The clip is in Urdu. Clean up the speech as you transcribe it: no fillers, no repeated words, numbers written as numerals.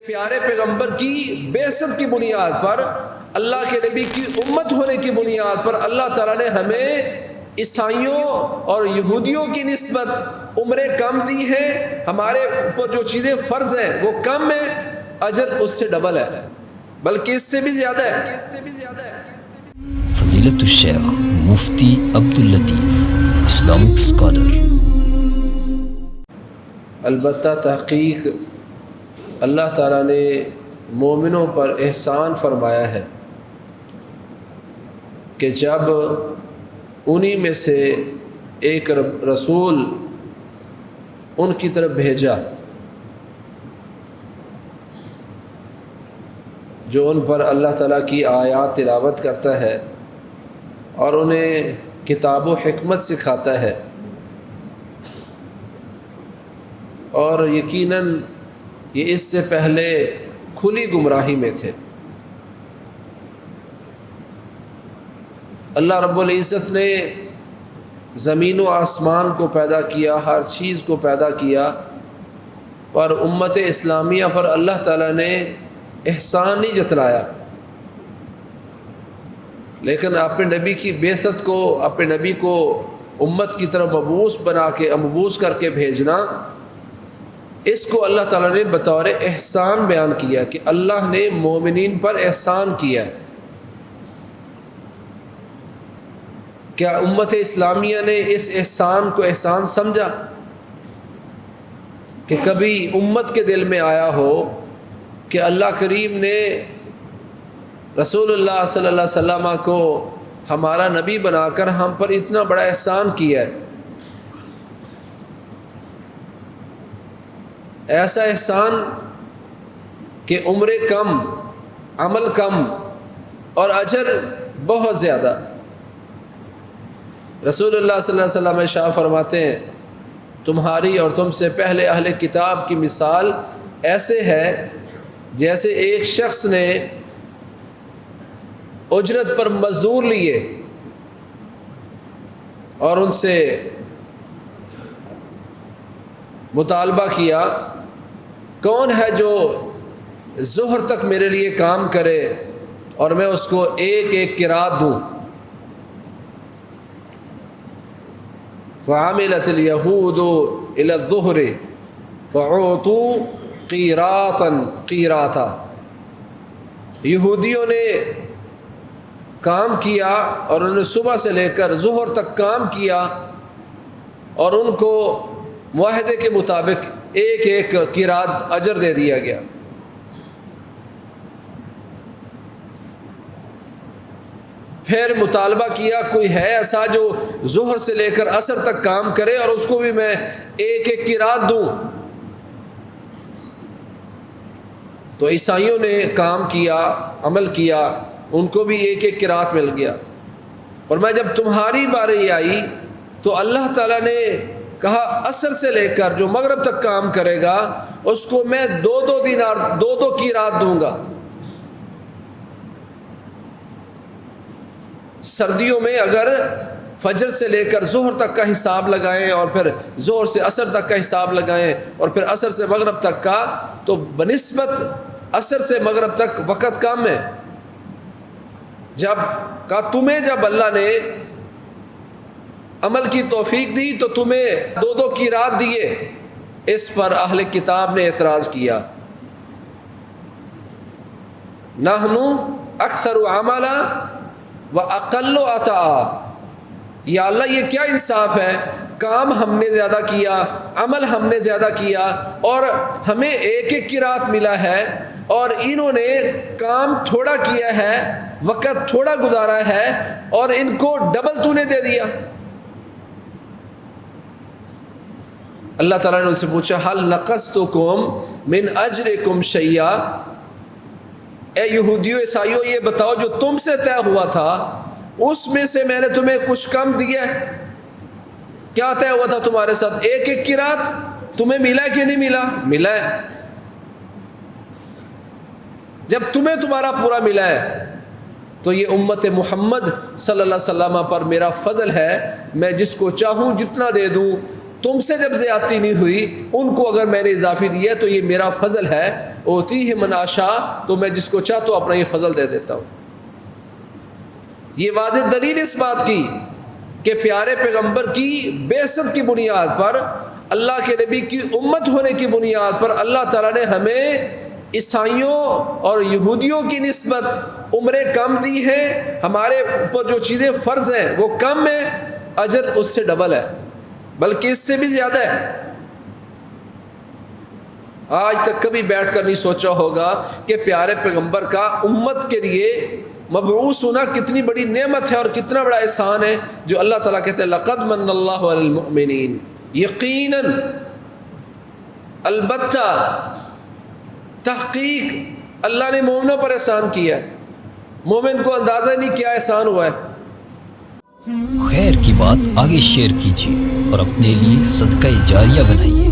پیارے پیغمبر کی بعثت کی بنیاد پر، اللہ کے نبی کی امت ہونے کی بنیاد پر اللہ تعالیٰ نے ہمیں عیسائیوں اور یہودیوں کی نسبت عمریں کم دی ہیں. ہمارے اوپر جو چیزیں فرض ہیں وہ کم ہیں، اجر اس سے ڈبل ہے، بلکہ اس سے بھی زیادہ ہے. فضیلت الشیخ مفتی عبداللطیف، اسلامک اسکالر. البتہ تحقیق اللہ تعالیٰ نے مومنوں پر احسان فرمایا ہے کہ جب انہی میں سے ایک رسول ان کی طرف بھیجا جو ان پر اللہ تعالیٰ کی آیات تلاوت کرتا ہے اور انہیں کتاب و حکمت سکھاتا ہے، اور یقیناً یہ اس سے پہلے کھلی گمراہی میں تھے. اللہ رب العزت نے زمین و آسمان کو پیدا کیا، ہر چیز کو پیدا کیا، پر امت اسلامیہ پر اللہ تعالیٰ نے احسان نہیں جتلایا. لیکن اپنے نبی کی بعثت کو، اپنے نبی کو امت کی طرف مبعوث بنا کے، مبعوث کر کے بھیجنا، اس کو اللہ تعالیٰ نے بطور احسان بیان کیا کہ اللہ نے مومنین پر احسان کیا. کیا امت اسلامیہ نے اس احسان کو احسان سمجھا کہ کبھی امت کے دل میں آیا ہو کہ اللہ کریم نے رسول اللہ صلی اللہ علیہ وسلم کو ہمارا نبی بنا کر ہم پر اتنا بڑا احسان کیا ہے؟ ایسا احسان کہ عمریں کم، عمل کم اور اجر بہت زیادہ. رسول اللہ صلی اللہ علیہ وسلم ارشاد فرماتے ہیں تمہاری اور تم سے پہلے اہل کتاب کی مثال ایسے ہے جیسے ایک شخص نے اجرت پر مزدور لیے اور ان سے مطالبہ کیا کون ہے جو ظہر تک میرے لیے کام کرے اور میں اس کو ایک ایک قرات دوں. فعملت اليهود الى الظهر فعطوا قيراطا قيراطا. یہودیوں نے کام کیا اور انہوں نے صبح سے لے کر ظہر تک کام کیا اور ان کو معاہدے کے مطابق ایک ایک قرات اجر دے دیا گیا. پھر مطالبہ کیا کوئی ہے ایسا جو ظہر سے لے کر عصر تک کام کرے اور اس کو بھی میں ایک ایک قرات دوں. تو عیسائیوں نے کام کیا، عمل کیا، ان کو بھی ایک ایک قرات مل گیا. اور میں جب تمہاری باری آئی تو اللہ تعالیٰ نے کہا عصر سے لے کر جو مغرب تک کام کرے گا اس کو میں دو دینار، دو قرات دوں گا. سردیوں میں اگر فجر سے لے کر ظہر تک کا حساب لگائیں اور پھر ظہر سے عصر تک کا حساب لگائیں اور پھر عصر سے مغرب تک کا، تو بنسبت عصر سے مغرب تک وقت کم ہے. جب اللہ نے عمل کی توفیق دی تو تمہیں دو قرات دیے. اس پر اہل کتاب نے اعتراض کیا نحن اکثر عملا و اقل عطاء. یا اللہ یہ کیا انصاف ہے، کام ہم نے زیادہ کیا، عمل ہم نے زیادہ کیا اور ہمیں ایک ایک قرات ملا ہے، اور انہوں نے کام تھوڑا کیا ہے، وقت تھوڑا گزارا ہے اور ان کو ڈبل تو نے دے دیا. اللہ تعالیٰ نے ان سے پوچھا حل نقصتکم من اجرکم شیئا. اے یہودیو عیسائیو یہ بتاؤ جو تم سے طے ہوا تھا اس میں سے میں نے تمہیں کچھ کم دیا ہے؟ کیا طے ہوا تھا تمہارے ساتھ؟ ایک ایک قرات تمہیں ملا ہے کہ نہیں ملا؟ ملا ہے. جب تمہیں تمہارا پورا ملا ہے تو یہ امت محمد صلی اللہ علیہ وسلم پر میرا فضل ہے، میں جس کو چاہوں جتنا دے دوں. تم سے جب زیادتی نہیں ہوئی، ان کو اگر میں نے اضافی دیا تو یہ میرا فضل ہے. اوتیہ من اشاء، تو میں جس کو چاہتا ہوں اپنا یہ فضل دے دیتا ہوں۔ یہ واضح دلیل اس بات کی کہ پیارے پیغمبر کی بعثت کی بنیاد پر، اللہ کے نبی کی امت ہونے کی بنیاد پر اللہ تعالیٰ نے ہمیں عیسائیوں اور یہودیوں کی نسبت عمریں کم دی ہیں، ہمارے اوپر جو چیزیں فرض ہیں وہ کم ہیں، اجر اس سے ڈبل ہے، بلکہ اس سے بھی زیادہ ہے۔ آج تک کبھی بیٹھ کر نہیں سوچا ہوگا کہ پیارے پیغمبر کا امت کے لیے مبعوث ہونا کتنی بڑی نعمت ہے اور کتنا بڑا احسان ہے، جو اللہ تعالیٰ کہتے ہیں لقد من اللہ علی المؤمنین، یقیناً، البتہ، تحقیق اللہ نے مومنوں پر احسان کیا ہے۔ مومن کو اندازہ نہیں کیا احسان ہوا ہے۔ خیر کی بات آگے شیئر کیجیے اور اپنے لیے صدقہ جاریہ بنائیے۔